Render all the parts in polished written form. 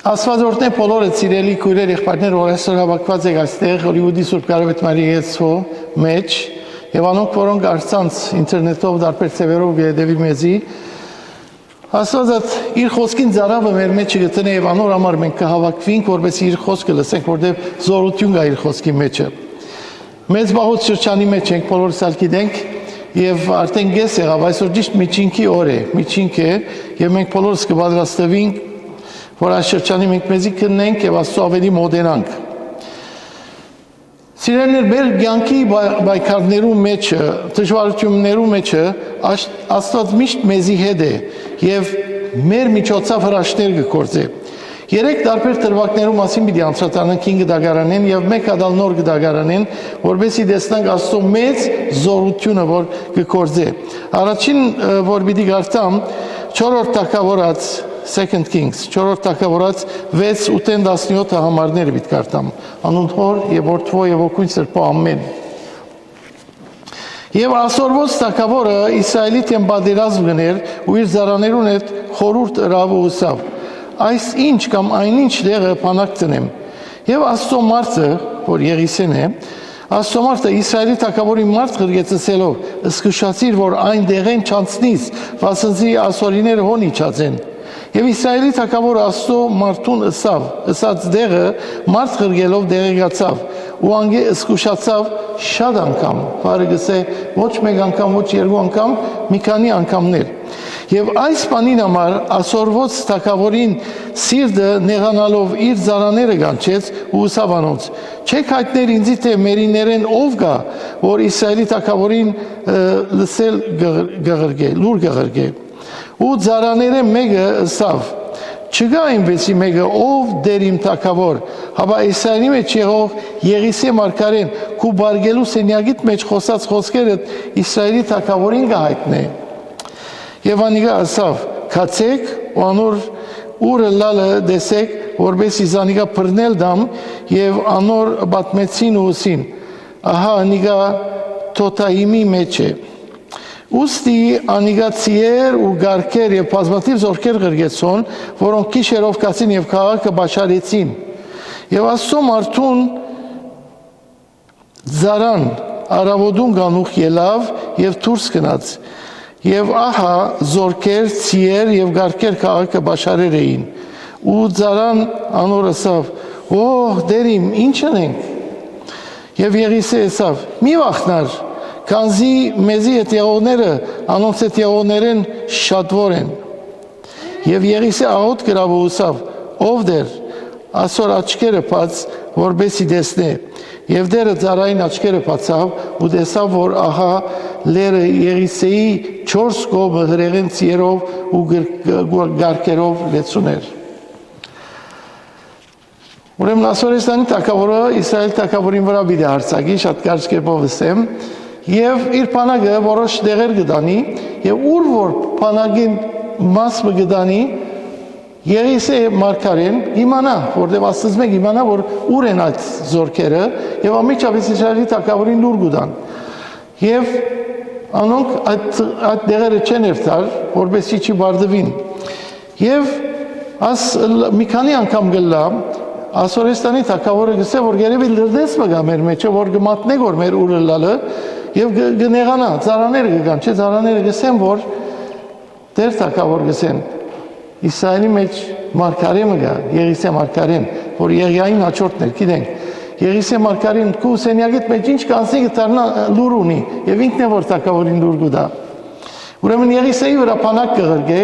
Աստվածորդներ բոլորը սիրելի քույրեր, եղբայրներ, որ այսօր հավաքված եք այստեղ Հոլիվուդի Սուրբ Կարապետ Մարիեթսո մեջ եւ անոնք, որոնք արցանց ինտերնետով դարբեր ծևերով գեդեվի մեզի, Աստվածը իր խոսքին ծարավը մեր մեջ գտնե եւ անոր համար մենք կհավաքվենք, որովհետեւ իր խոսքը լսենք, որտեղ զորություն կա իր խոսքի մեջը։ Մեծ բաղուց շրջանի մեջ ենք, բոլորս ալ գիտենք եւ արդեն գես եղավ, այսօր ճիշտ միջինքի օր է, միջինք է եւ մենք բոլորս կպատրաստվենք որ այս շրջանի մենք մեզի կնենք եւ Աստծո ավելի մոտենանք։ Սիրելիներ, մեր կյանքի բայկարներու մեջը, դժվարություններու մեջը Աստված միշտ մեզի հետ է եւ մեր միջոցով հրաշքներ կգործե։ Երեք տարբեր դրվագներու մասին պիտի անդրադառնանք 5 դագարանեն եւ մեկ հատ նոր դագարանեն, որովհետեւ տեսնանք Աստծո մեծ զորությունը, որ կգործե։ Առաջին որ պիտի գարտամ 4-րդ թագավորած Second Kings, 4-րդ թագավորած 6-8-17 համարները պիտի գարտամ։ Անուն Հոր եւ Որդու եւ Ոգուն Սրբո ամեն։ Եվ ասորոց թագավորը Իսրայելի դեմ պատերազմ գներ ու իր զարաներուն հետ խորուրդ հրավ ու ուսավ։ Այս ինչ կամ այնինչ դեղը բանակ ծնեմ։ Եվ Աստծո մարդը, որ Եղիսեն է, Աստծո մարդը Իսրայելի թագավորի մարդ ղրգեցելով, ըսկշացիր, որ այն դեղեն չանցնից, վասնզի ասորիները հոն իջածեն։ Եվ Իսրայելի թագավորը Աստծո մարդուն ըսած դեղը մարդ ղրգելով դեղեկացավ ու անգե ըսկուշացավ շատ անգամ, բարը գսե ոչ մեկ անգամ, ոչ երկու անգամ, մի քանի անգամներ։ Եվ այս բանին համար ասորոց թագավորին սիրտը նեղանալով իր զարաները գանչեց ու ուսավ անոնց. Չեք հայտներ ինձի թե մերիներեն ով գա, որ Իսրայելի թագավորին լսել գղրգե, լուր գղրգե։ Ու զարաները մեկը ըսավ. Չկա այնպեսի մեկը ով դեր իմ թագավոր, հապա Իսրայելի մեջ եղող Եղիսե մարգարեն քու բարգելու սենյակիդ մեջ խոսած խոսքերը Իսրայելի թագավորին կհայտնե։ Եվ անիգա ասավ. Քացեք ու անոր ուրը լալը դեսեք, որբեսի զանիգա բռնել դամ եւ անոր բատմեցին ու ուսին։ Ահա անիգա Թոթայիմի մեջ է։ Ուստի անիգա ծիեր ու գարկեր եւ բազմաթիվ զորքեր ղրգեցոն, որոնք քիշերով կացին եւ քաղաքը բաշարեցին։ Եվ Աստծո մարդուն զարան արավոդուն գանուխ ելավ եւ դուրս գնաց։ Եվ ահա զորքեր, ծիեր եւ գարկեր քաղաքը բաշարեր էին։ Ու զարան անոր ասավ. «Օհ, դերիմ, ինչ անենք»։ Եվ Եղիսե ասավ. «Մի վախնար, քանզի մեզի հետ եղողները անոնց հետ եղողներեն շատվոր են»։ Եվ Եղիսե աղոտ գրավ ու ուսավ. «Ով դեր, ասոր աչքերը բաց, որբեսի տեսնե»։ Եվ դերը ծառային աչքերը բացավ ու տեսավ, որ ահա լերը Եղիսեի 4 կողմը հրեղեն ծիերով ու գարկերով լեցուներ։ Ուրեմն ասորեստանի թագավորը Իսրայել թագավորին վրա պիտի հարձակի, շատ կարճ կերպով ասեմ, եւ իր բանակը որոշ դեղեր կդանի, եւ ուր որ բանակին մասը կդանի, Եղիսե մարգարեն իմանա, որտեղ Աստծո մեկ իմանա, որ ուր են այդ զորքերը, եւ ամիջապես Իսրայելի թագավորին լուր կդան։ Եվ անոնք այդ դեղերը չեն երթար, որպեսզի չի բարդվին։ Եվ մի քանի անգամ գլա Ասորեստանի թագավորը գսե, որ երևի լրդես մգա մեր մեջը, որ գմատնե որ մեր ուրը լալը եւ գնեղանա, ծարաները կգան, չէ, ծարաները գսեն, որ դեր թագավոր գսեն Իսրայելի մեջ մարգարեն մգա, Եղիսե մարգարեն, որ Եղիային հաջորդն էր, գիտենք։ Եղիսե մարգարեն քու սենյակիդ մեջ ինչ կանսի գտարնա լուր ունի եւ ինքն է որ թագավորին լուր գուտա։ Ուրեմն Եղիսեի վրա բանակ կղրգե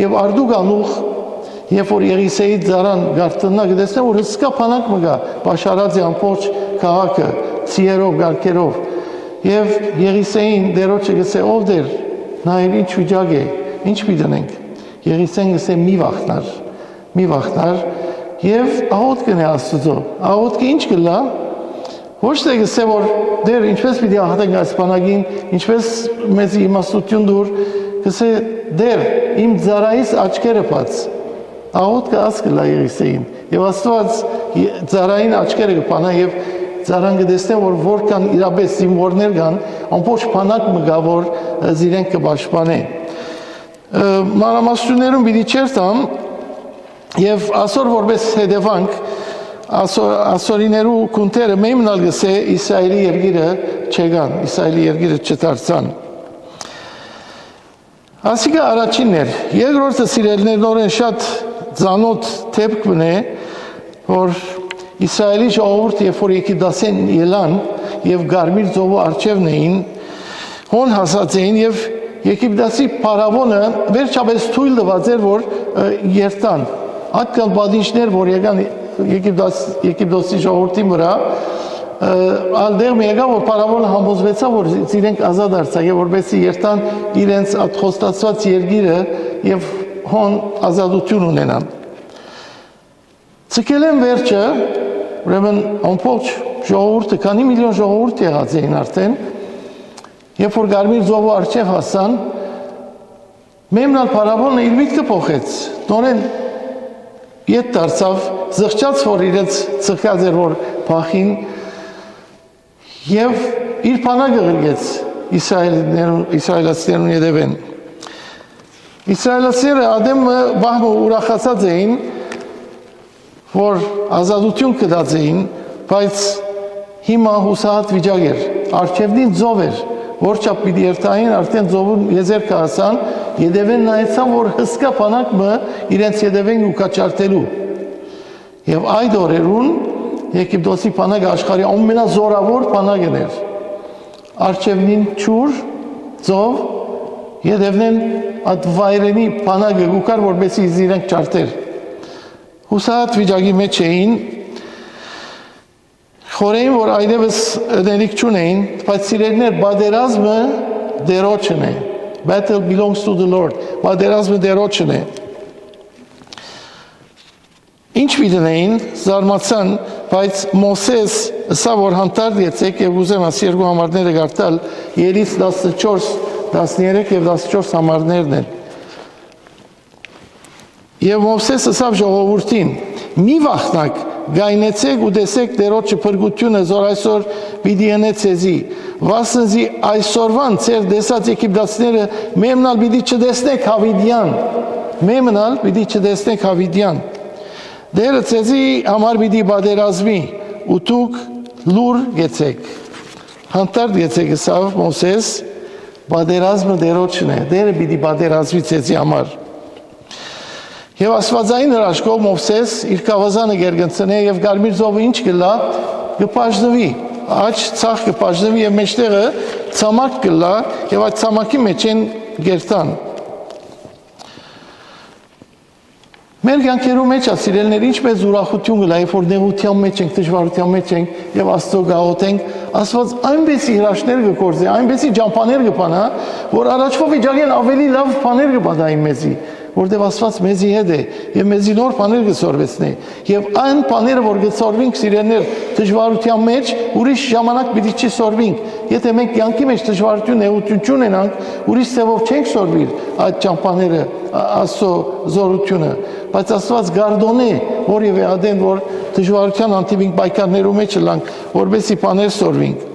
եւ արդու գանուխ Երբ որ Եղիսեի ծառան գարտնա գտեսնե, որ հսկա բանակ մգա, բաշարած է ամբողջ քաղաքը, ծիերով, գարկերով։ Եվ Եղիսեին դերոջը գսե, ով դեր, նայր ինչ վիճակ է, ինչ պիտենք։ Եղիսեն գսե մի վախնար, եւ աղոտ կնե Աստծո։ Աղոտքը ինչ կլա։ Ոչ թե գսե, որ դեր ինչպես պիտի աղոտենք այս բանակին, ինչպես մեծ իմաստություն դուր, գսե դեր իմ ծառայիս աչքերը բաց։ Աղոտքը աս կլա Եղիսեին, եւ Աստված ծառային աչքերը կփանա եւ ծառան կտեսնե, որ որքան իրապես զինվորներ կան, ամբողջ բանակ մգա, որ զիրենք կպաշտպանեն։ Մանրամասնություններում պիտի չերտամ, Եվ ասոր որպես հետևանք ասորիներու կունտերը մեմնալ գսե Իսրայելի երգիրը չեկան, Իսրայելի երգիրը չդարձան։ Ասիկա առաջինն էր, երկրորդը սիրելիներն շատ ծանոթ դեպք մնե, որ Իսրայելի ժողովուրդը երբ որ Եգիպտոսեն ելան եւ Գարմիր ծովու առջևն էին, հոն հասած էին եւ Եգիպտոսի փարավոնը վերջապես թույլ տված էր, որ երթան։ Այդքան բادشներ, որ եկան Եգիպտոսի ժողովրդի վրա, ալդեղ մի եկա, որ փարավոնը համոզվեցավ, որ իրենք ազատ արձակ եւ որպեսզի երթան իրենց այդ խոստացված երկիրը եւ հոն ազատություն ունենան։ Ցկել են վերջը, ուրեմն ամբողջ ժողովուրդը, քանի միլիոն ժողովուրդ եղած էին արդեն, երբ որ Գարմիր ծովու առջև հասան, մեմնալ փարավոնը իր միտքը փոխեց, նորեն ետ դարձավ, զղջաց, որ իրենց ծխած էր, որ փախին եւ իր բանակը գրգեց իսրայելացիներուն ետևեն։ Իսրայելացիները ադեմը բահմը ուրախացած էին, որ ազատություն կդած էին, բայց հիմա հուսահատ վիճակ էր, առջևնին ծով էր, որ չափ պիտի երթային, արդեն ծովուն եզերքը հասան, ետևեն նայեցան, որ հսկա բանակը իրենց ետևեն ու կաչարտելու։ Եվ այդ օրերուն Եգիպտոսի բանակը աշխարհի ամենազորավոր բանակն էր։ Առջևնին ճուր, ծով, ետևնեն այդ վայրենի բանակը գուկար, որպեսզի իրենք չարտեր։ Հուսահատ վիճակի մեջ էին, խորեին, որ այդևս ներիք չունեին, բայց սիրելիներ, բادرազմը դերոջն է։ Battle belongs to the Lord. Բادرազմը դերոջն է։ Ինչ պիտենեին, զարմացան, բայց Մովսես սա որ հանդարտ եցեք եւ ուզեմ աս երկու համարները գարտալ, Երից 14, 13 եւ 14 համարներն են։ Եվ Մովսեսը սավ ժողովրդին, մի վախնակ, գայնեցեք ու տեսեք դերոջը փրկությունը, որ այսօր պիտի ենե ցեզի, վասնզի այսօրվան ծեր դեսած Եգիպտացիները մեմնալ պիտի չտեսնեք հավիդյան, մեմնալ պիտի չտեսնեք հավիդյան։ Դերը ցեզի համար պիտի բادرազմի, ու դուք լուր գեցեք։ Հանդարտ գեցեք սավ Մովսես, բادرազմը դերոջն է, դերը պիտի բادرազմի ցեզի համար։ Եվ աստվածային հրաշքով Մովսես իր կավազանը գերգնցնե եւ Գարմիր ծովը ինչ կլա, կպաշտվի, աչ ցախ կպաշտվի եւ մեջտեղը ցամաք կլա եւ այդ ցամաքի մեջ են գերտան։ Մեր կյանքերու մեջ ասիրելներ ինչպես ուրախություն կլա, երբ որ նեղության մեջ ենք, դժվարության մեջ ենք եւ Աստծո գաղութենք, Աստված այնպեսի հրաշքներ կգործի, այնպեսի ջամփաներ կփանա, որ առաջվա վիճակեն ավելի լավ բաներ կբադայի մեզի, որտեղ Աստված մեզի հետ է եւ մեզի նոր բաներ կսորվեցնի եւ այն բաները որ կսորվենք սիրելներ դժվարության մեջ ուրիշ ժամանակ պիտի չսորվենք եթե մենք կյանքի մեջ դժվարություն նեղություն ունենանք ուրիշ ծավով չենք սորվիր այդ ճամփաները Աստծո զորությունը բայց Աստված գարդոնե որևէ ադեն որ դժվարության անտիվինք պայքարներու մեջ լանք որովհետեւ բաներ սորվենք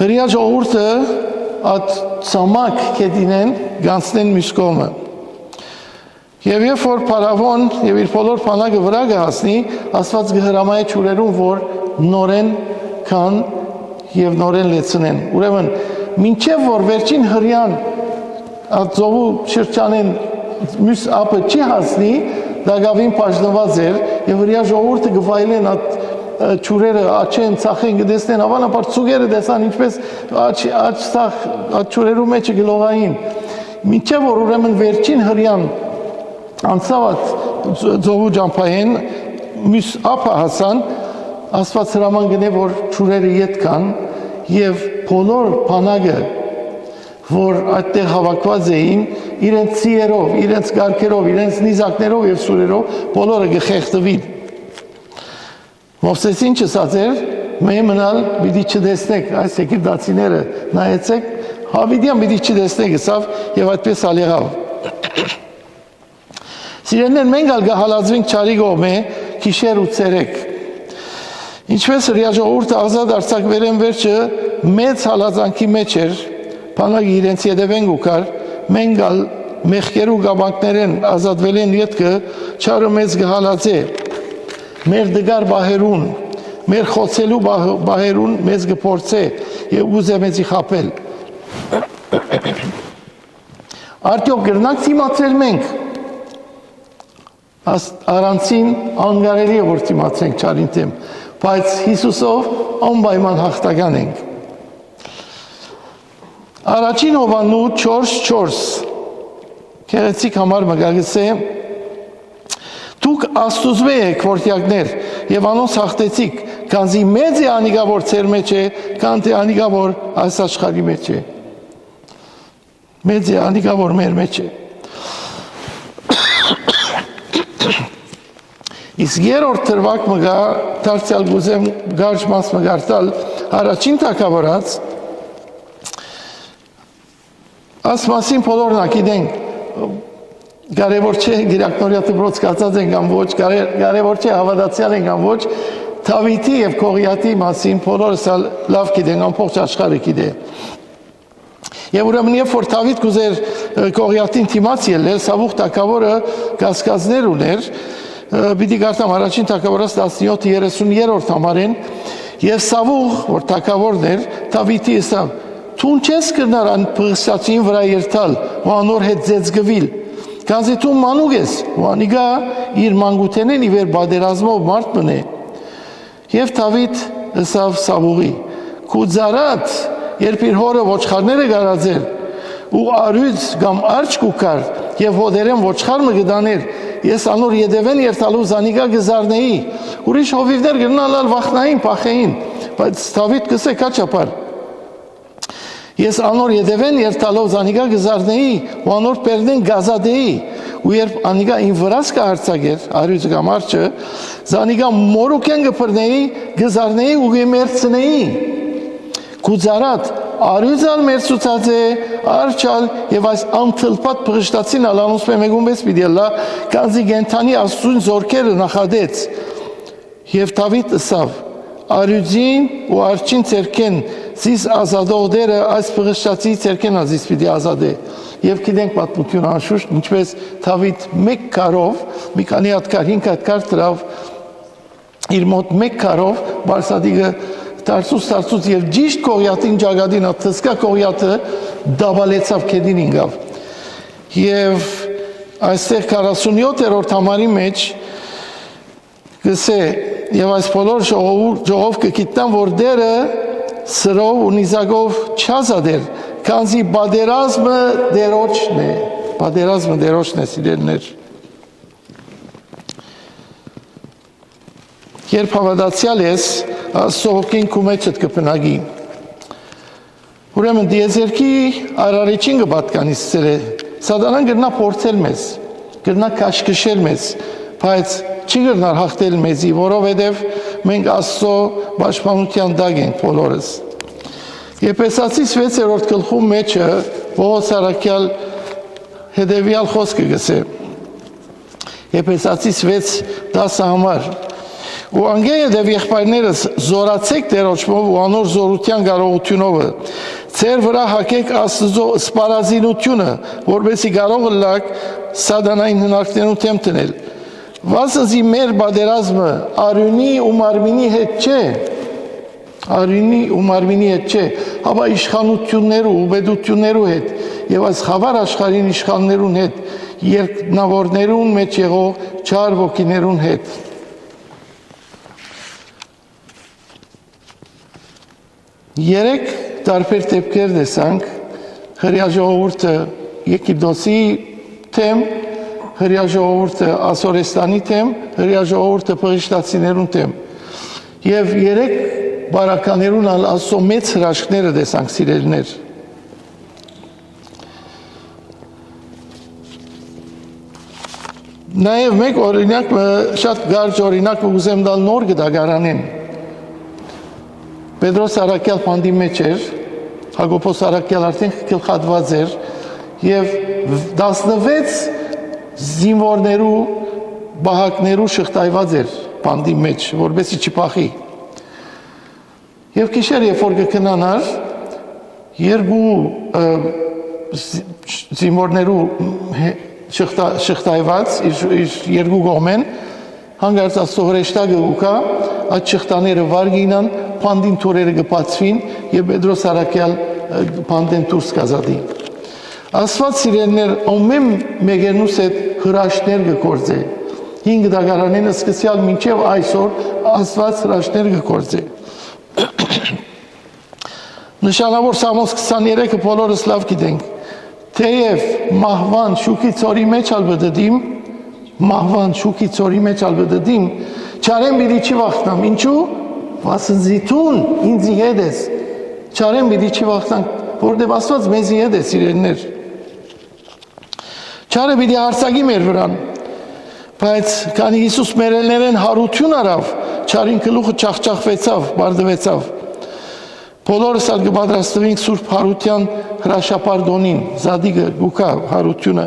հրյա ժողովուրդը at ցամաք կդինեն գանցնեն մյուս կողմը եւ երբ որ փարավոն եւ իր բոլոր բանակը վրա կհասնի Աստված կհրամայե ճուրերուն որ նորեն կան եւ նորեն լեցնեն ուրեմն մինչեւ որ վերջին հրյան at ծովու շրջանեն մյուս ապը չի հասնի դագավին բաժնված էր եւ հրյա ժողովուրդը գվայլեն at ճուրերը աչեն ցախեն գտեսնեն ավանապար ծուգերը դեսան ինչպես աչ ցախ ճուրերու մեջ գլողային մինչև որ ուրեմն վերջին հրյան անցաված ծովու ջամփային մյուս ապա հասան Աստված հրաման գնե որ ճուրերը ետ կան եւ բոլոր բանակը որ այդտեղ հավաքված էին իրենց ցիերով իրենց գարքերով իրենց նիզակներով եւ սուրերով բոլորը գխեղտվին Մովսեսին չսած էր, մենալ պիտի չտեսնեք, այս եգիպտացիները նայեցեք, հավիդյան պիտի չտեսնեք, սավ եւ այդպես ալեղավ։ Սիրելիներ, մենք ալ գահալածվենք չարի կողմե, գիշեր ու ցերեկ։ Ինչպես հրյա ժողովուրդը ազատ արձակվերեն վերջը մեծ հալածանքի մեջ էր, բանակը իրենց ետևեն գուկար, մենք ալ մեղքերու գաբանքներեն ազատվել են ետքը չարը մեծ գհալացե մեր դգար բահերուն մեր խոցելու բահերուն մեծ գփորձե եւ ուզե մեծի խապել արդյոք գրնանք թիմացրել մենք առանցին անգարելի է որ թիմացրենք չարին դեմ բայց Հիսուսով անպայման հաղթական ենք Առաջին Հովաննու 4:4 Քեղեցիկ համար մգագսե Դուք աստուծվե եք որդյակներ եւ անոնց հաղթեցիք քանզի մեծ է անիգա որ ծեր մեջ է քան թե անիգա որ այս աշխարհի մեջ է մեծ է անիգա որ մեր մեջ է Իսկ երրորդ թրվակ մգա դարձյալ գուզեմ գարշ մաս մգարտալ առաջին թակավորած Աս մասին բոլորն ակիդենք կարևոր չէ գիրակնորյա դպրոց կացած ենք կամ ոչ կարևոր չէ հավատացյալ ենք կամ ոչ Դավիթի եւ Գողիաթի մասին բոլորս լավ գիտենք ամբողջ աշխարհը գիտե Եվ ուրեմն երբ որ Դավիթ գուզեր Գողիաթին դիմաց ելնել Սավուխ թագավորը կասկածներ ուներ Պիտի գարտամ առաջին թագավորած 17:30-րդ համարեն եւ Սավուխ որ թագավորն էր Դավիթի ասավ Տուն չես կրնար այն փղսացին վրա երթալ ու անոր հետ ձեծգվիլ Քանզի դու մանուկ ես ու անիգա իր մանկութենեն իվեր բادرազմով մարդ մնե Եվ Դավիթ ասավ Սավուղի Քու ծառատ երբ իր հորը ոչխարները գարածեր ու արյուծ կամ արջ կուկար եւ հոդերեն ոչխար մը գդաներ ես անոր յետևեն երթալու զանիգա գզարնեի ուրիշ հովիվներ գնալալ վախնային փախեին բայց Դավիթ կսե կաչապար Ես անոր յետևեն երթալով զանիգա գզարնեի ու անոր պերդեն գազադեի ու երբ անիգա ին վրաս կհարցակեր արյուծ կամ արջը զանիգա մորուկեն գփրնեի գզարնեի ու գմերցնեի Կուզարատ արյուծալ մերցուցած է արջալ եւ այս անթլպատ բղշտացին ալանուս մեկումպես պիտիլա կանզի գենթանի աստուն զորքերը նախադեց եւ Դավիթ ասավ արյուծին ու արջին ցերքեն զիս ազատողները այս բղշտացի ցերքեն ազիս պիտի ազատե եւ գիտենք պատմություն անշուշտ ինչպես Դավիթ մեկ կարով մի քանի հատ կար 5 հատ կար դրավ իր մոտ մեկ կարով բարսադիգը Տարծուց եւ ճիշտ Գողիաթին ջագադին աթսկա Գողիաթը դաբալեցավ քեդին ինգավ եւ այստեղ 47-րդ համարի մեջ գսե եւ այս բոլոր ժողով կգիտան որ դերը սրով ու նիզակով չազադեր քանզի բادرազմը դերոջն է սիրելներ Երբ հավատացյալ ես Աստծոհոգին քու մեջդ կփնագի Ուրեմն դիեզերքի արարիչին կպատկանի սերը Սատանան գրնա փորձել մեզ գրնա քաշքշել մեզ բայց չի գրնար հաղթել մեզի որովհետև մենք Աստծո պաշտպանության տակ ենք բոլորս Եփեսացի 6-րդ գլխում մեջը Պողոս առաքյալ հետևյալ խոսքը գսե Եփեսացի 6:10 համար Ու անգեյը դև եղբայրներս զորացեք դերոճմով ու անոր զորության կարողությունովը, ծեր վրա հակեք աստծո սպարազինությունը, որբեսի կարող լակ սադանային հնարքներուն թեմ տնել։ Վասնզի մեր բادرազմը արյունի ու մարմինի հետ չէ, արյունի ու մարմինի հետ չէ, հապա իշխանություններու ու բեդություններու հետ եւ այս խավար աշխարհին իշխաններուն հետ, երկնավորներուն մեջ եղող չար ոգիներուն հետ։ Երեք տարբեր դեպքեր տեսանք հրյա ժողովուրդը Եգիպտոսի թեմ, հրյա ժողովուրդը Ասորեստանի թեմ, հրյա ժողովուրդը փղշտացիներուն թեմ։ Եվ երեք բարականերուն Աստծո մեծ հրաշքները տեսանք սիրելիներ։ Նաև մեկ օրինակ շատ կարճ օրինակ ուզեմ տալ նոր գդագարանեն։ Պետրոս Արաքյալ պանդի մեջ էր, Հակոբոս Արաքյալ արդեն գլխատված էր եւ 16 զինվորներու բահակներու շղթայված էր պանդի մեջ, որբեսի չփախի։ Եվ գիշեր երբ որ կքնանար, երկու զինվորներու շղթայված իր երկու կողմեն հանգարց Աստծո հրեշտակը ուկա այդ շղթաները վար գինան փանդին թուրերը կբացվին եւ Պետրոս Արաքյալ փանդեն դուրս կազատի Աստված սիրելիներ ամեն մեկերնուս այդ հրաշքներ կգործե 5 դագարանեն սկսյալ մինչև այսօր Աստված հրաշքներ կգործե Նշանավոր Սամոս 23-ը բոլորս լավ գիտենք թեև մահվան շուքի ծորի մեջ ալբդդիմ մահվան շուքի ծորի մեջ ալբդդիմ չարեն բիդի չի վախտնամ ինչու վասնզիտուն ինձի հետ ես չարեն բիդի չի վախտնամ որտեվ Աստված մեզի հետ է սիրելիներ չարը բիդի հարցակի մեր վրան բայց քանի Հիսուս մերելներեն հարություն արավ չարին գլուխը չախճախվեցավ բարդվեցավ բոլորս ալ կպատրաստվենք Սուրբ Հարության հրաշապարդոնին զադիգը գուկա հարությունը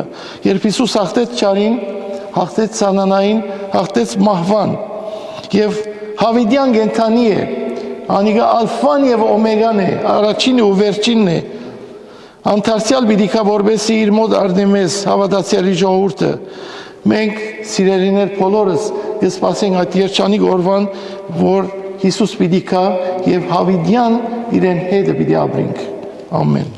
երբ Հիսուս հաղթեց չարին հաղթեց սանանային հաղթեց մահվան եւ հավիդյան գենթանի է անիգա ալֆան եւ օմեգան է առաջինը ու վերջինն է Անթարսյալ բիդիկա որբեսի իր մոտ արնեմես հավատացյալի ժողովուրդը մենք սիրելիներ բոլորս կսպասենք այդ երջանիկ օրվան որ Հիսուս պիտի կա եւ հավիդյան իրեն հետը պիտի ապրենք ամեն